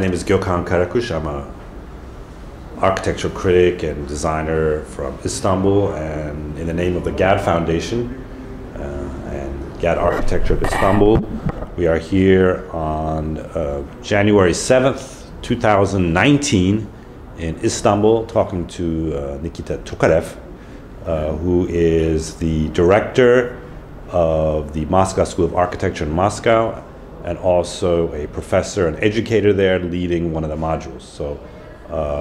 name is Gokhan Karakus. I'm a architectural critic and designer from Istanbul, and in the name of the GAD Foundation and GAD Architecture of Istanbul, we are here on January 7th, 2019 in Istanbul, talking to Nikita Tokarev, who is the director of the Moscow School of Architecture in Moscow, and also a professor and educator there leading one of the modules. So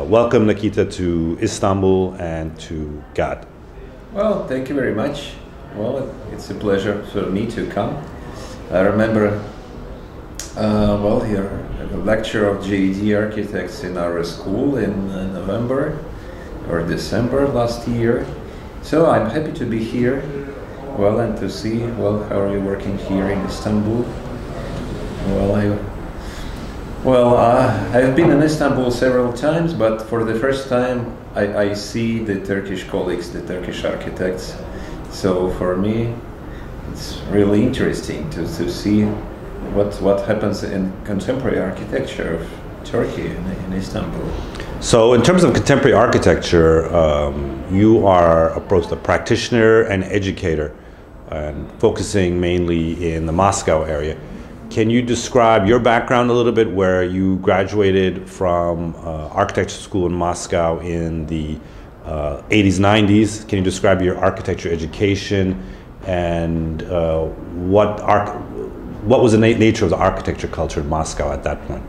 welcome, Nikita, to Istanbul and to GAD. Well, thank you very much. Well, it's a pleasure for me to come. I remember, here, a lecture of GED architects in our school in November or December last year. So I'm happy to be here, well, and to see, well, how are you working here in Istanbul? I've been in Istanbul several times, but for the first time I see the Turkish colleagues, the Turkish architects. So for me, it's really interesting to see what happens in contemporary architecture of Turkey in Istanbul. So in terms of contemporary architecture, you are both a practitioner and educator, and focusing mainly in the Moscow area. Can you describe your background a little bit, where you graduated from architecture school in Moscow in the 80s, 90s? Can you describe your architecture education and what was the nature of the architecture culture in Moscow at that point?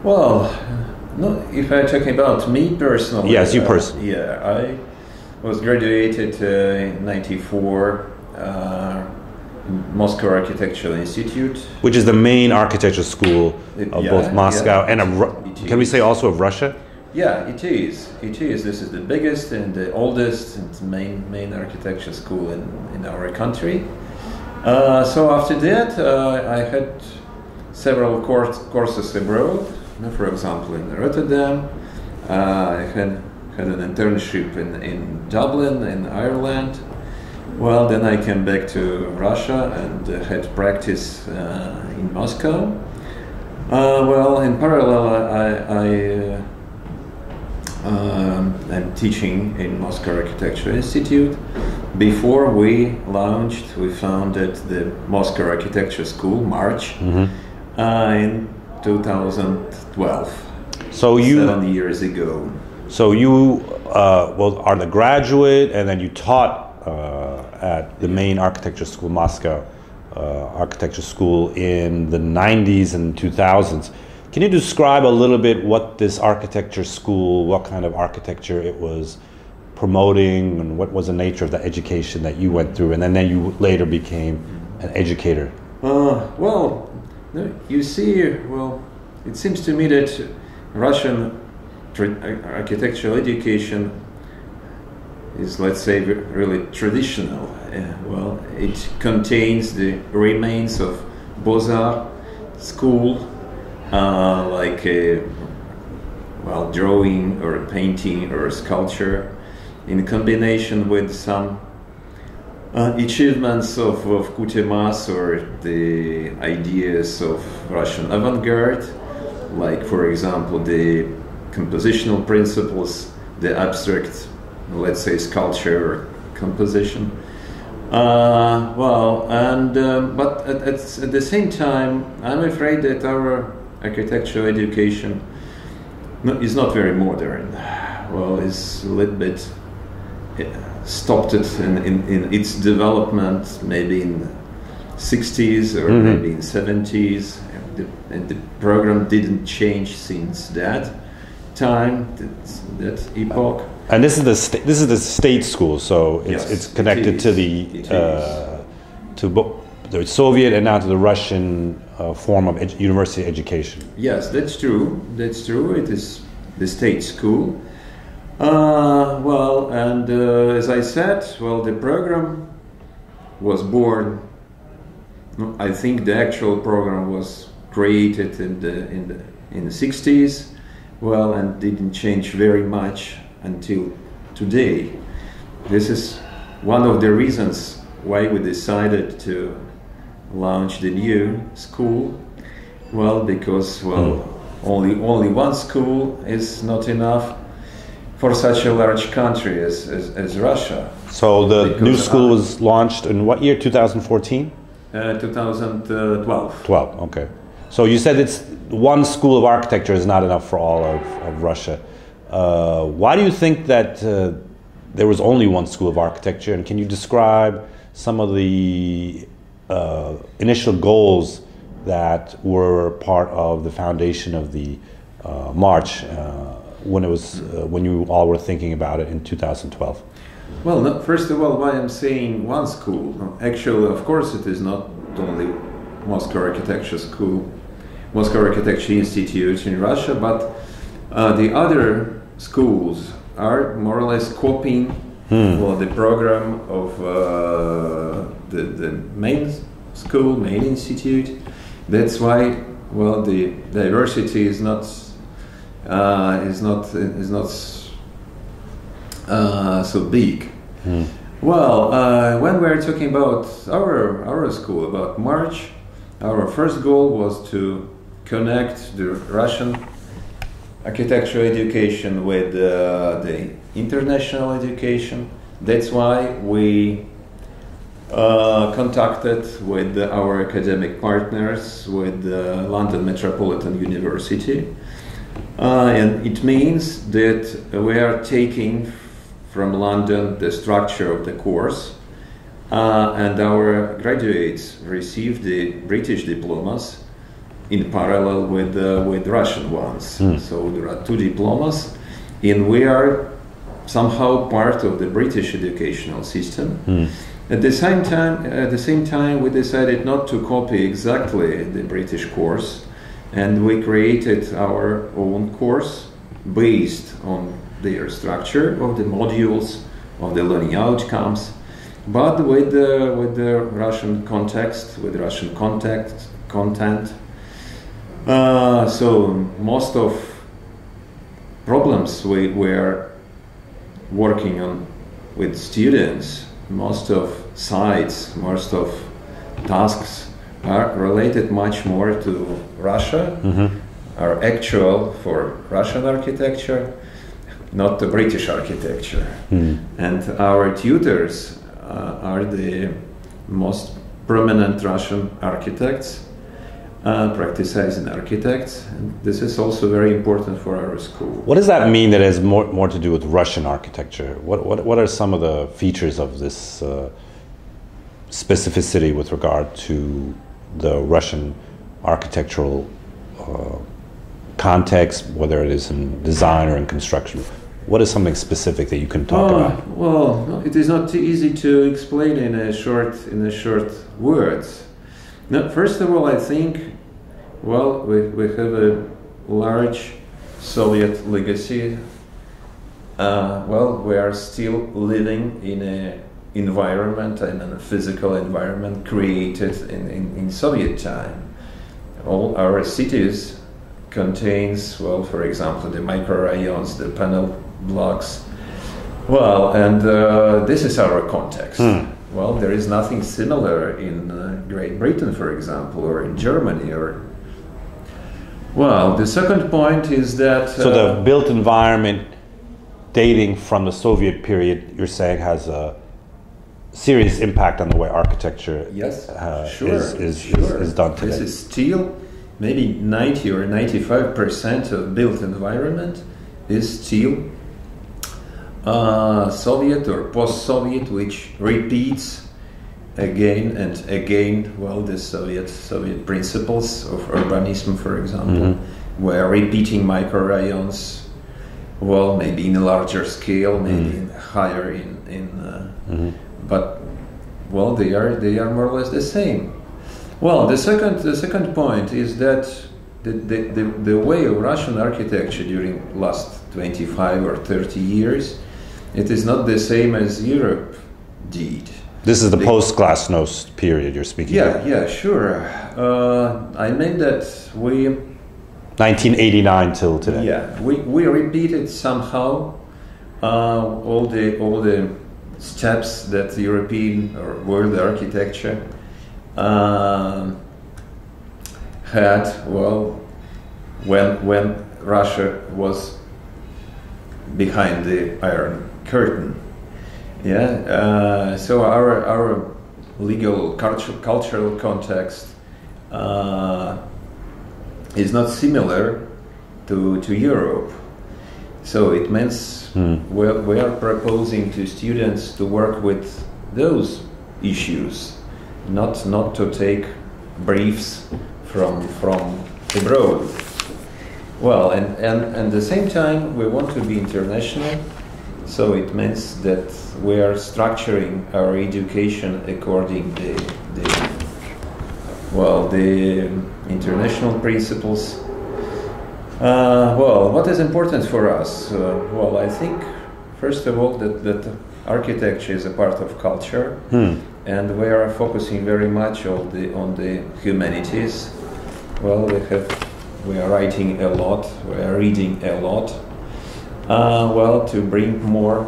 Well, no, if I'm talking about me personally. Yes, you personally. Yeah, I was graduated in '94. Moscow Architectural Institute, which is the main architecture school of both Moscow and can we say also of Russia? Yeah, it is. It is. This is the biggest and the oldest and main architecture school in our country. So after that, I had several courses abroad. For example, in Rotterdam, I had an internship in Dublin, in Ireland. Well, then I came back to Russia and had practice in Moscow. In parallel, I'm teaching in Moscow Architecture Institute. Before we founded the Moscow Architecture School, March, in 2012. So 7 years ago. So you are the graduate, and then you taught at the main architecture school, Moscow Architecture School, in the 90s and 2000s. Can you describe a little bit what this architecture school, what kind of architecture it was promoting, and what was the nature of the education that you went through, and then you later became an educator? You see, it seems to me that Russian architectural education is, let's say, really traditional. It contains the remains of Beaux-Arts school, drawing or painting or sculpture, in combination with some achievements of Kutemas or the ideas of Russian avant-garde, like, for example, the compositional principles, the abstract, let's say, sculpture or composition. But at the same time, I'm afraid that our architectural education is not very modern. It's a little bit stopped it in its development, maybe in the 60s or maybe in 70s, and the program didn't change since that time, that epoch. And this is the state school, so it's connected to the Soviet and now to the Russian form of university education. Yes, that's true. That's true. It is the state school. As I said, the program was born. I think the actual program was created in the 60s. And didn't change very much until today. This is one of the reasons why we decided to launch the new school. Well, because only one school is not enough for such a large country as Russia. So the Because, new school was launched in what year? 2014? 2012. 12, okay. So you said it's one school of architecture is not enough for all of Russia. Why do you think that there was only one school of architecture, and can you describe some of the initial goals that were part of the foundation of the march when you all were thinking about it in 2012? Well, no, first of all, why I'm saying one school? Actually, of course, it is not only Moscow Architecture School, Moscow Architecture Institute in Russia, but the other schools are more or less copying the program of the main school, main institute. That's why, well, the diversity is not so big. Well, when we're talking about our school, about March, our first goal was to connect the Russian architecture education with the international education. That's why we contacted with our academic partners, with London Metropolitan University. And it means that we are taking from London the structure of the course, and our graduates receive the British diplomas in parallel with Russian ones. So there are two diplomas, and we are somehow part of the British educational system. At the same time, we decided not to copy exactly the British course, and we created our own course based on their structure of the modules, of the learning outcomes, but with the Russian context, with Russian content. So most of problems we were working on with students, most of sites, most of tasks are related much more to Russia, are actual for Russian architecture, not the British architecture. And our tutors are the most prominent Russian architects, practicing architects. And this is also very important for our school. What does that mean that has more to do with Russian architecture? What are some of the features of this specificity with regard to the Russian architectural context, whether it is in design or in construction? What is something specific that you can talk about? Well, it is not easy to explain in a short words. Now, first of all, I think, well, we have a large Soviet legacy. Well, we are still living in a environment and a physical environment created in Soviet time. All our cities contains, well, for example, the microrayons, the panel blocks. Well, and this is our context. Well, there is nothing similar in Great Britain, for example, or in Germany, or... Well, the second point is that... So the built environment dating from the Soviet period, you're saying, has a serious impact on the way architecture is done today. This is still maybe 90 or 95% of built environment is still Soviet or post-Soviet, which repeats again and again, well, the Soviet principles of urbanism, for example, where repeating microrayons, well, maybe in a larger scale, maybe higher but well, they are more or less the same. Well, the second point is that the way of Russian architecture during last 25 or 30 years, it is not the same as Europe did. This is the post-Glasnost period you're speaking about. Yeah, sure. I mean that we... 1989 till today. Yeah, we repeated somehow all the steps that European or world architecture had, well, when Russia was behind the Iron Curtain. Yeah, so our legal cultural context is not similar to Europe. So it means we are proposing to students to work with those issues, not to take briefs from abroad. Well, and at the same time we want to be international, so it means that we are structuring our education according to the international principles. Well, what is important for us? Well, I think first of all that architecture is a part of culture, and we are focusing very much on the humanities. Well, we are writing a lot, we are reading a lot. Well, to bring more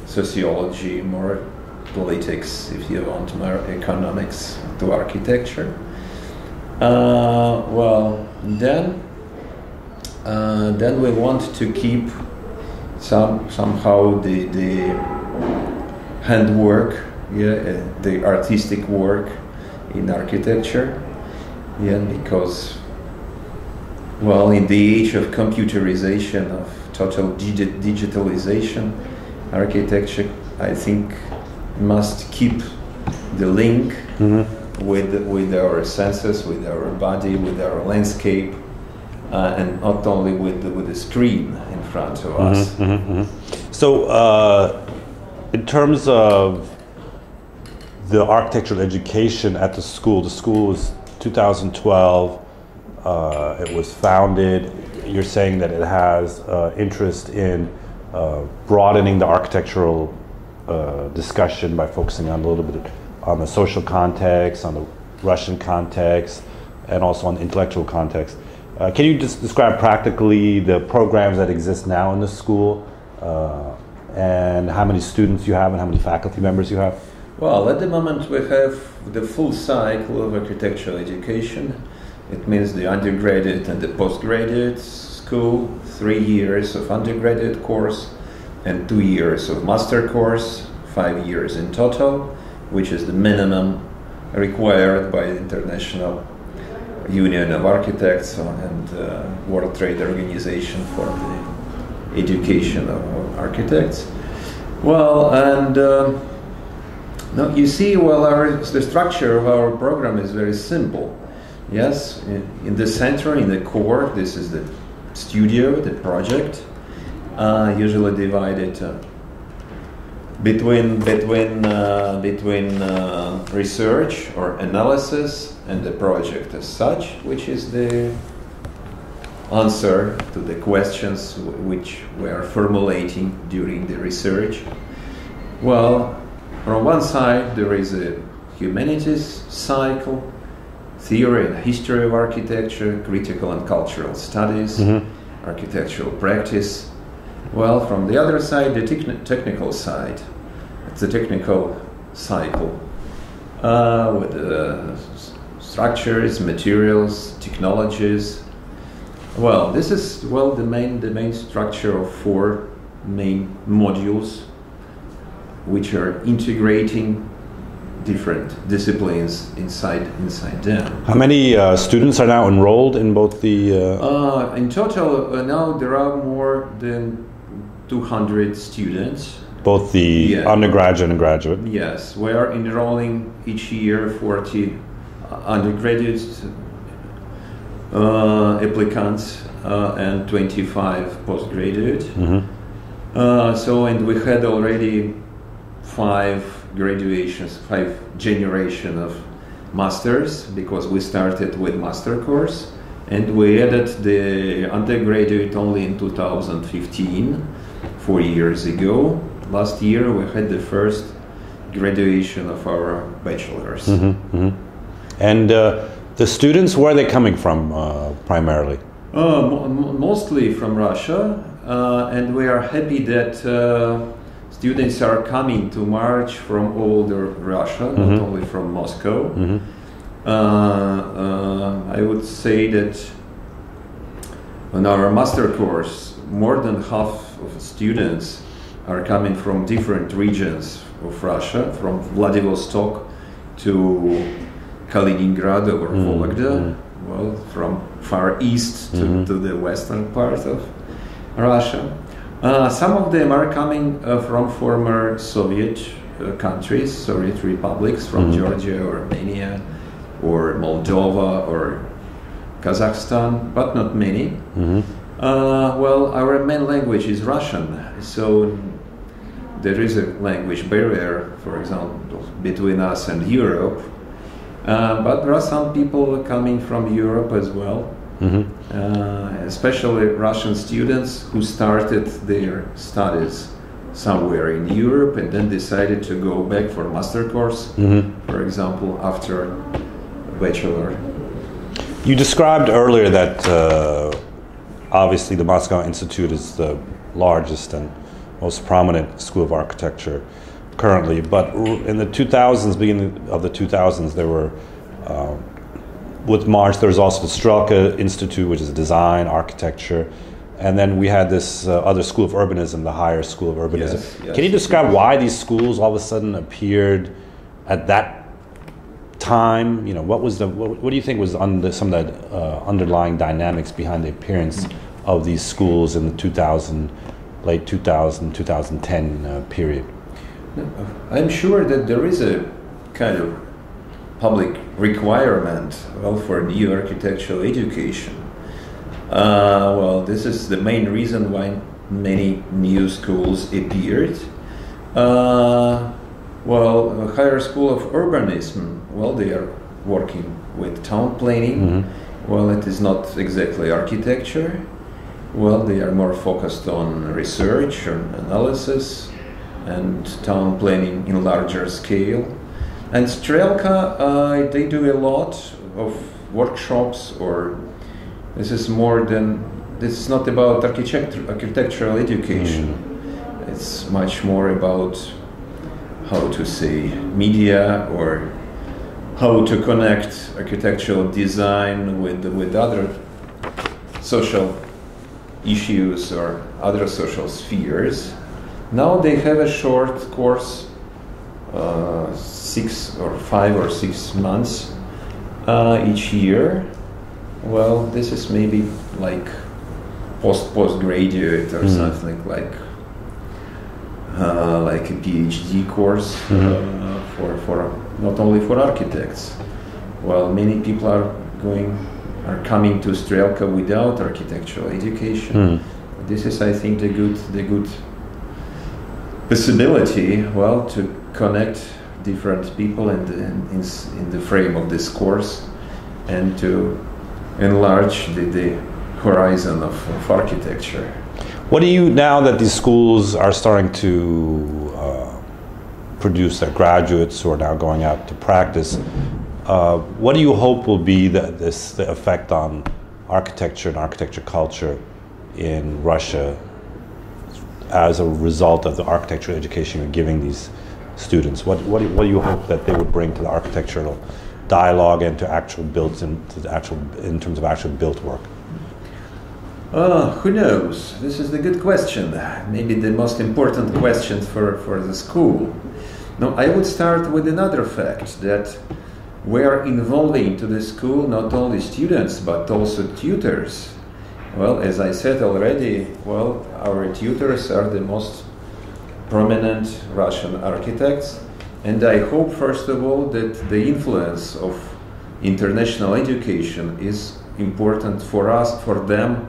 sociology, more politics, if you want, more economics to architecture. Well, then we want to keep somehow the handwork, the artistic work in architecture, because, well, in the age of computerization, of total digitalization, architecture, I think, must keep the link with our senses, with our body, with our landscape, and not only with the screen in front of us. So, in terms of the architectural education at the school was 2012. It was founded. You're saying that it has interest in broadening the architectural discussion by focusing on a little bit on the social context, on the Russian context, and also on the intellectual context. Can you just describe practically the programs that exist now in the school, and how many students you have and how many faculty members you have? Well, at the moment we have the full cycle of architectural education. It means the undergraduate and the postgraduate school, 3 years of undergraduate course and 2 years of master course, 5 years in total, which is the minimum required by the International Union of Architects and World Trade Organization for the education of architects. Well, and now you see, well, the structure of our program is very simple. Yes, in the center, in the core, this is the studio, the project, usually divided between research or analysis and the project as such, which is the answer to the questions which we are formulating during the research. Well, on one side there is a humanities cycle, theory and history of architecture, critical and cultural studies, architectural practice. Well, from the other side, the technical side, it's a technical cycle with structures, materials, technologies. Well, this is the main structure of 4 main modules, which are integrating different disciplines inside them. How many students are now enrolled in both the? In total, now there are more than 200 students. Both the undergraduate and graduate. Yes, we are enrolling each year 40 undergraduate applicants and 25 postgraduate. So, and we had already 5 graduations, 5 generation of masters, because we started with master course, and we added the undergraduate only in 2015, 4 years ago. Last year we had the first graduation of our bachelors. And the students, where are they coming from primarily? Mostly from Russia, and we are happy that students are coming to March from all over Russia, not only from Moscow. I would say that on our master course, more than half of students are coming from different regions of Russia, from Vladivostok to Kaliningrad or Vologda, well, from far east to the western part of Russia. Some of them are coming from former Soviet countries, Soviet republics, from Georgia or Armenia or Moldova or Kazakhstan, but not many. Well, our main language is Russian, so there is a language barrier, for example, between us and Europe. But there are some people coming from Europe as well, especially Russian students who started their studies somewhere in Europe and then decided to go back for master course, for example, after bachelor. You described earlier that obviously the Moscow Institute is the largest and most prominent school of architecture currently, but in the 2000s, beginning of the 2000s, there were, with March, there was also the Strelka Institute, which is design, architecture, and then we had this other school of urbanism, the higher school of urbanism. Yes. Can you describe why these schools all of a sudden appeared at that time? You know, what do you think was some of the underlying dynamics behind the appearance of these schools in the late 2010 period? I'm sure that there is a kind of public requirement, well, for new architectural education. Well, this is the main reason why many new schools appeared. Well, a higher school of urbanism, well, they are working with town planning. Well, it is not exactly architecture. Well, they are more focused on research and analysis and town planning in larger scale. And Strelka, they do a lot of workshops, or this is not about architectural education. It's much more about, how to say, media, or how to connect architectural design with other social issues or other social spheres. Now they have a short course, 5 or 6 months each year. Well, this is maybe like postgraduate or something like a PhD course for not only for architects. Well, many people are coming to Strelka without architectural education. This is, I think, the good possibility, well, to connect different people in the frame of this course and to enlarge the horizon of architecture. What do you, now that these schools are starting to produce their graduates who are now going out to practice, what do you hope will be the effect on architecture and architecture culture in Russia as a result of the architectural education you're giving these students? What do you hope that they would bring to the architectural dialogue and to actual built in terms of actual built work? Who knows? This is the good question. Maybe the most important question for the school. No, I would start with another fact, that we are involving to the school not only students but also tutors. Well, as I said already, well, our tutors are the most prominent Russian architects, and I hope, first of all, that the influence of international education is important for us, for them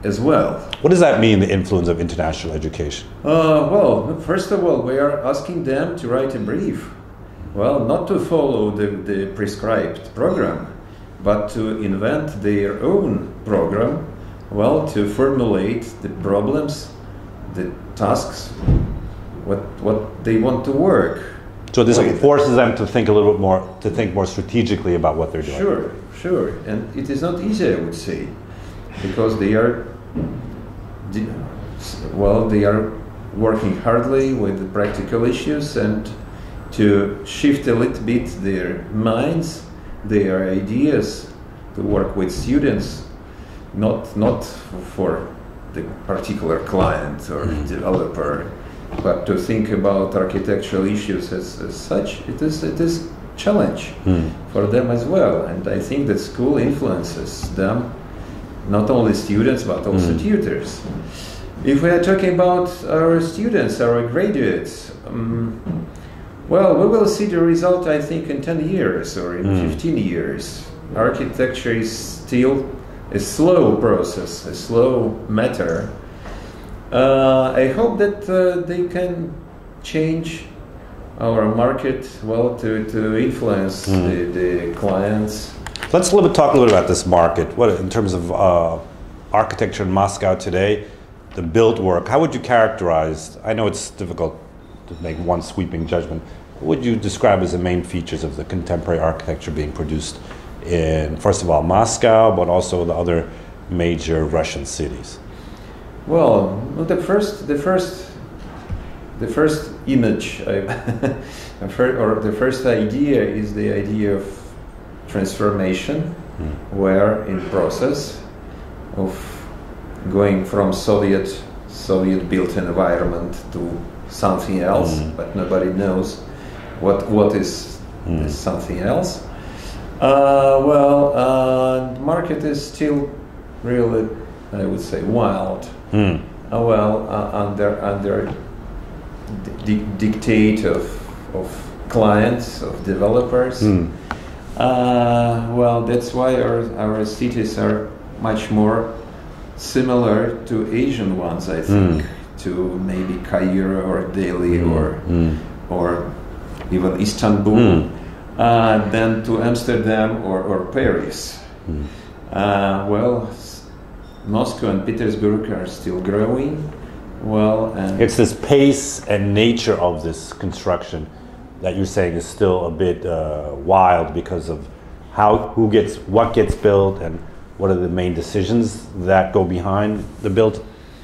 as well. What does that mean, the influence of international education? Well, first of all, we are asking them to write a brief. Well, not to follow the prescribed program, but to invent their own program, well, to formulate the problems, the tasks, what they want to work. So this forces them to think a little bit more, to think more strategically about what they're doing. Sure. And it is not easy, I would say, because they are working hardly with the practical issues, and to shift a little bit their minds, their ideas to work with students, not for the particular client or developer, but to think about architectural issues as such. It is challenge for them as well, and I think that school influences them, not only students but also tutors. If we are talking about our students, our graduates, well, we will see the result, I think, in 10 years or in 15 years. Architecture is still a slow process, a slow matter. I hope that they can change our market well to influence the clients. Let's talk a little bit about this market. What in terms of architecture in Moscow today, the built work, how would you characterize? I know it's difficult to make one sweeping judgment. What would you describe as the main features of the contemporary architecture being produced in, first of all, Moscow, but also the other major Russian cities? Well, the first image or the first idea is the idea of transformation, where in process of going from Soviet built environment to something else, but nobody knows what is this something else. The market is still really, I would say, wild. Under dictate of clients, of developers. That's why our cities are much more similar to Asian ones, I think, to maybe Cairo or Delhi or even Istanbul, than to Amsterdam or Paris. Moscow and Petersburg are still growing. And it's this pace and nature of this construction that you're saying is still a bit wild because of what gets built and what are the main decisions that go behind the built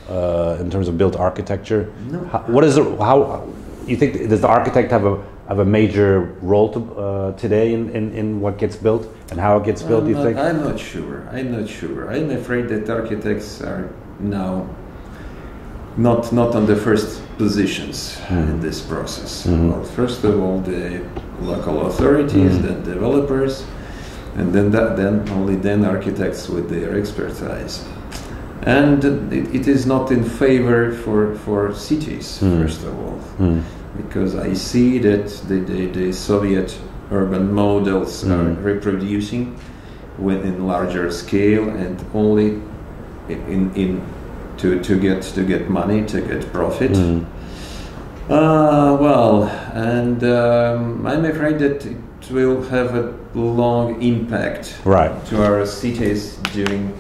in terms of built architecture. No. How you think does the architect have a major role today in what gets built and how it gets built? Do you think? I'm not sure. I'm afraid that architects are now not on the first positions in this process. Well, first of all, the local authorities, then developers, and then only architects with their expertise. And it is not in favor for cities, first of all, because I see that the Soviet urban models are reproducing within larger scale and only to get money, to get profit. I'm afraid that it will have a long impact to our cities during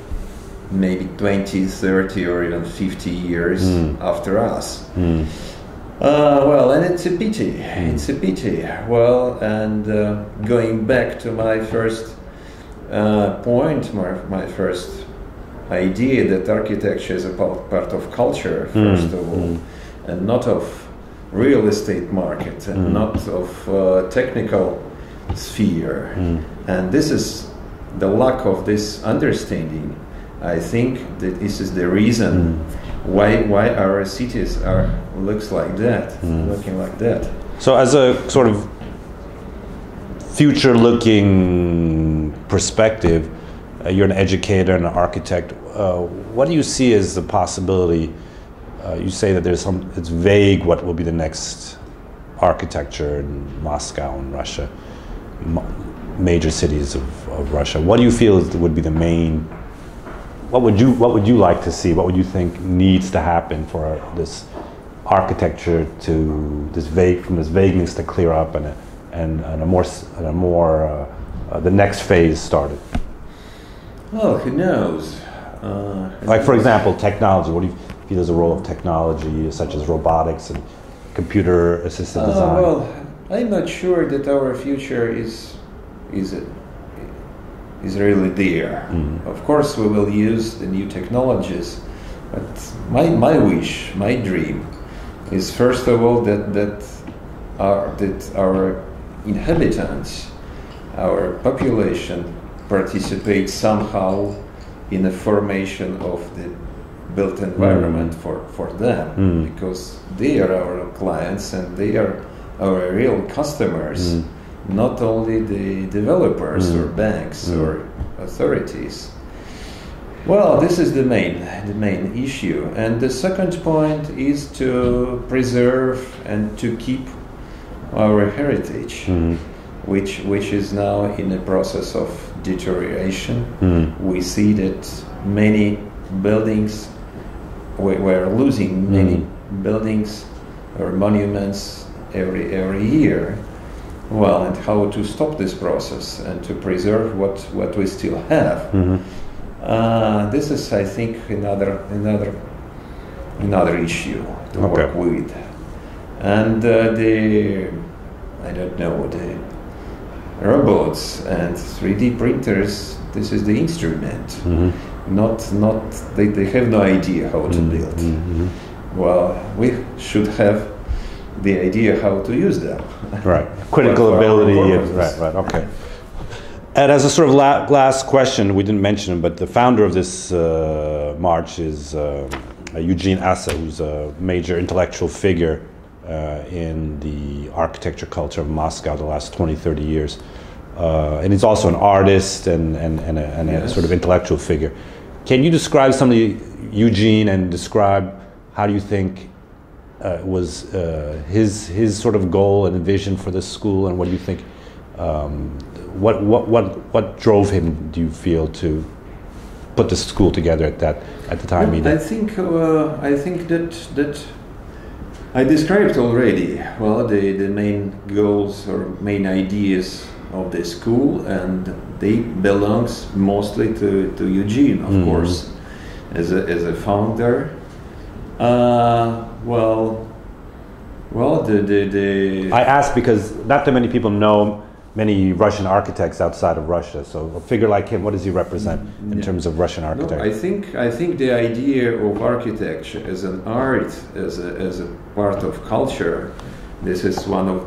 maybe 20, 30 or even 50 years after us. And it's a pity. It's a pity. Going back to my first point, my first idea that architecture is a part of culture, first of all, and not of real estate market and not of technical sphere. And this is the lack of this understanding. I think that this is the reason why our cities looking like that. So as a sort of future-looking perspective, you're an educator and an architect. What do you see as the possibility? You say that it's vague what will be the next architecture in Moscow and Russia, major cities of Russia. What do you feel would be the main? What would you like to see? What would you think needs to happen for this architecture to from this vagueness to clear up and the next phase started? Well, who knows? Like, for example, technology. What do you feel is the role of technology, such as robotics and computer-assisted design? Well, I'm not sure that our future is really there. Of course, we will use the new technologies, but my wish, my dream, is first of all that our inhabitants our population participates somehow in the formation of the built environment for them, because they are our clients and they are our real customers, not only the developers or banks or authorities. Well, this is the main issue. And the second point is to preserve and to keep our heritage, which is now in a process of deterioration. We see that many buildings, we're losing many buildings or monuments every year. Well, and how to stop this process and to preserve what we still have. This is, I think, another issue to work with. And the robots and 3D printers, this is the instrument. They have no idea how to build. Well, we should have the idea how to use them. Right, critical ability. Right, okay. And as a sort of last question, we didn't mention him, but the founder of this march is Eugene Hassel, who's a major intellectual figure in the architecture culture of Moscow the last 20, 30 years. And he's also an artist and a sort of intellectual figure. Can you describe somebody, Eugene, and describe how do you think was his sort of goal and vision for this school, and what do you think, what drove him, do you feel, to put this school together at the time? I think that I described already, well, the main goals or main ideas of the school, and they belongs mostly to Eugene, of course, as a founder. I ask because not that many people know many Russian architects outside of Russia. So a figure like him, what does he represent in terms of Russian architecture? No, I think the idea of architecture as an art, as a part of culture, this is one of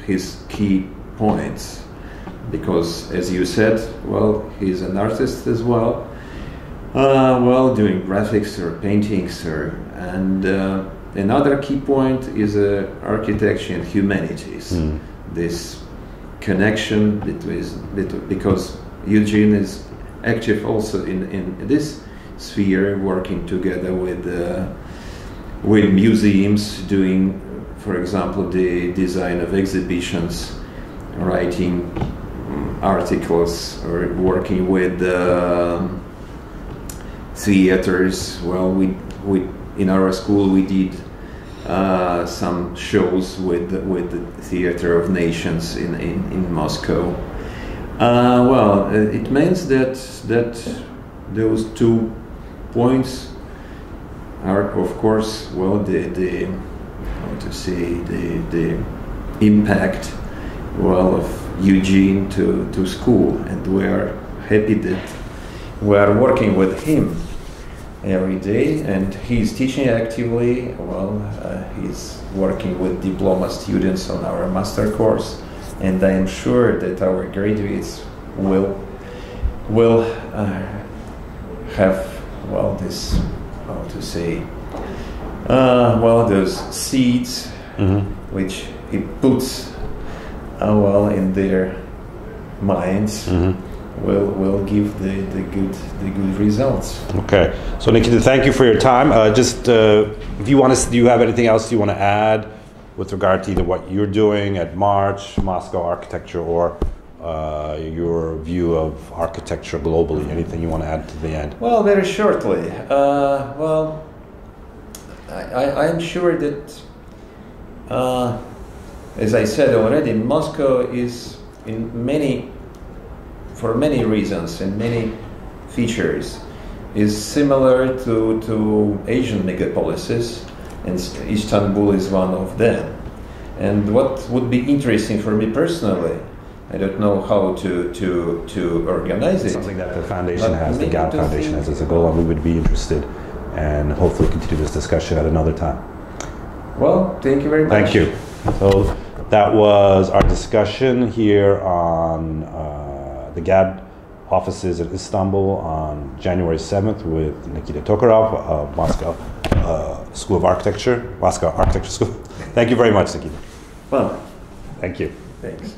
his key points. Because, as you said, well, he's an artist as well. Doing graphics or paintings, and another key point is architecture and humanities. This connection because Eugene is active also in this sphere, working together with museums, doing, for example, the design of exhibitions, writing articles, or working with theaters. Well, we in our school we did some shows with the Theater of Nations in Moscow. It means that those 2 points are, of course, the impact, of Eugene to school, and we are happy that we are working with him every day, and he's teaching actively. He's working with diploma students on our master course, and I am sure that our graduates will have this, those seeds which he puts in their minds. Will give the good results. Okay, so Nikita, thank you for your time. If you want to, do you have anything else you want to add with regard to either what you're doing at March, Moscow architecture, or your view of architecture globally? Anything you want to add to the end? Well, very shortly. I'm sure that, as I said already, Moscow is for many reasons and many features, is similar to Asian megapolises, and Istanbul is one of them. And what would be interesting for me personally, I don't know how to organize it. Something that the foundation has, the GOD Foundation has as a goal, and we would be interested, and hopefully continue this discussion at another time. Well, thank you very much. Thank you. So That was our discussion here on the GAD offices in Istanbul on January 7th with Nikita Tokarev of Moscow School of Architecture, Moscow Architecture School. Thank you very much, Nikita. Well, thank you. thanks.